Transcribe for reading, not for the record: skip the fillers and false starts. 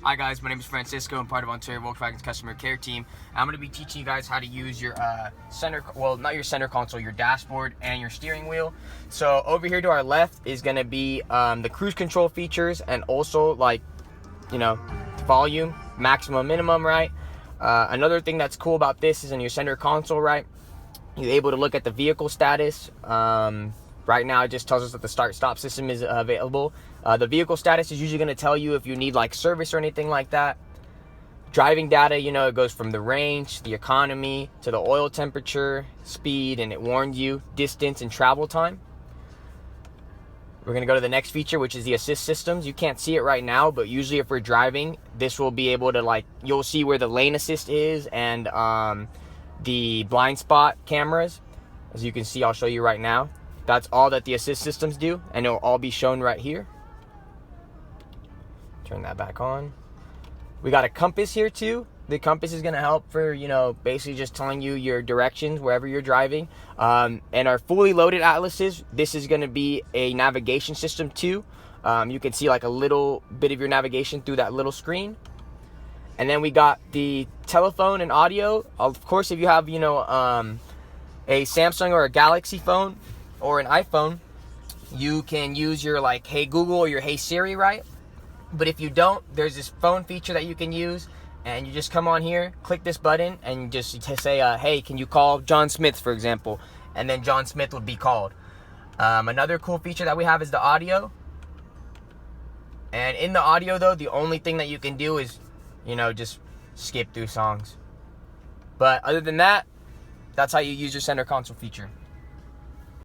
Hi guys, my name is Francisco. I'm part of Ontario Volkswagen's customer care team. I'm going to be teaching you guys how to use your not your center console, your dashboard and your steering wheel. So over here to our left is going to be the cruise control features and also volume, maximum, minimum, right? Another thing that's cool about this is in your center console, right? You're able to look at the vehicle status. Right now it just tells us that the start-stop system is available. The vehicle status is usually going to tell you if you need like service or anything like that. Driving data, it goes from the range, the economy, to the oil temperature, speed, and it warns you distance and travel time. We're going to go to the next feature, which is the assist systems. You can't see it right now, but usually if we're driving, this will be able to you'll see where the lane assist is and the blind spot cameras. As you can see, I'll show you right now. That's all that the assist systems do, and it'll all be shown right here. Turn that back on. We got a compass here too. The compass is going to help for, basically just telling you your directions wherever you're driving. And our fully loaded atlases, this is going to be a navigation system too. You can see like a little bit of your navigation through that little screen. And then we got the telephone and audio. Of course, if you have, a Samsung or a Galaxy phone or an iPhone, you can use your Hey Google or your Hey Siri, right? But if you don't, there's this phone feature that you can use, and you just come on here, click this button, and just say, hey, can you call John Smith, for example? And then John Smith would be called. Another cool feature that we have is the audio. And in the audio, though, the only thing that you can do is, just skip through songs. But other than that, that's how you use your center console feature.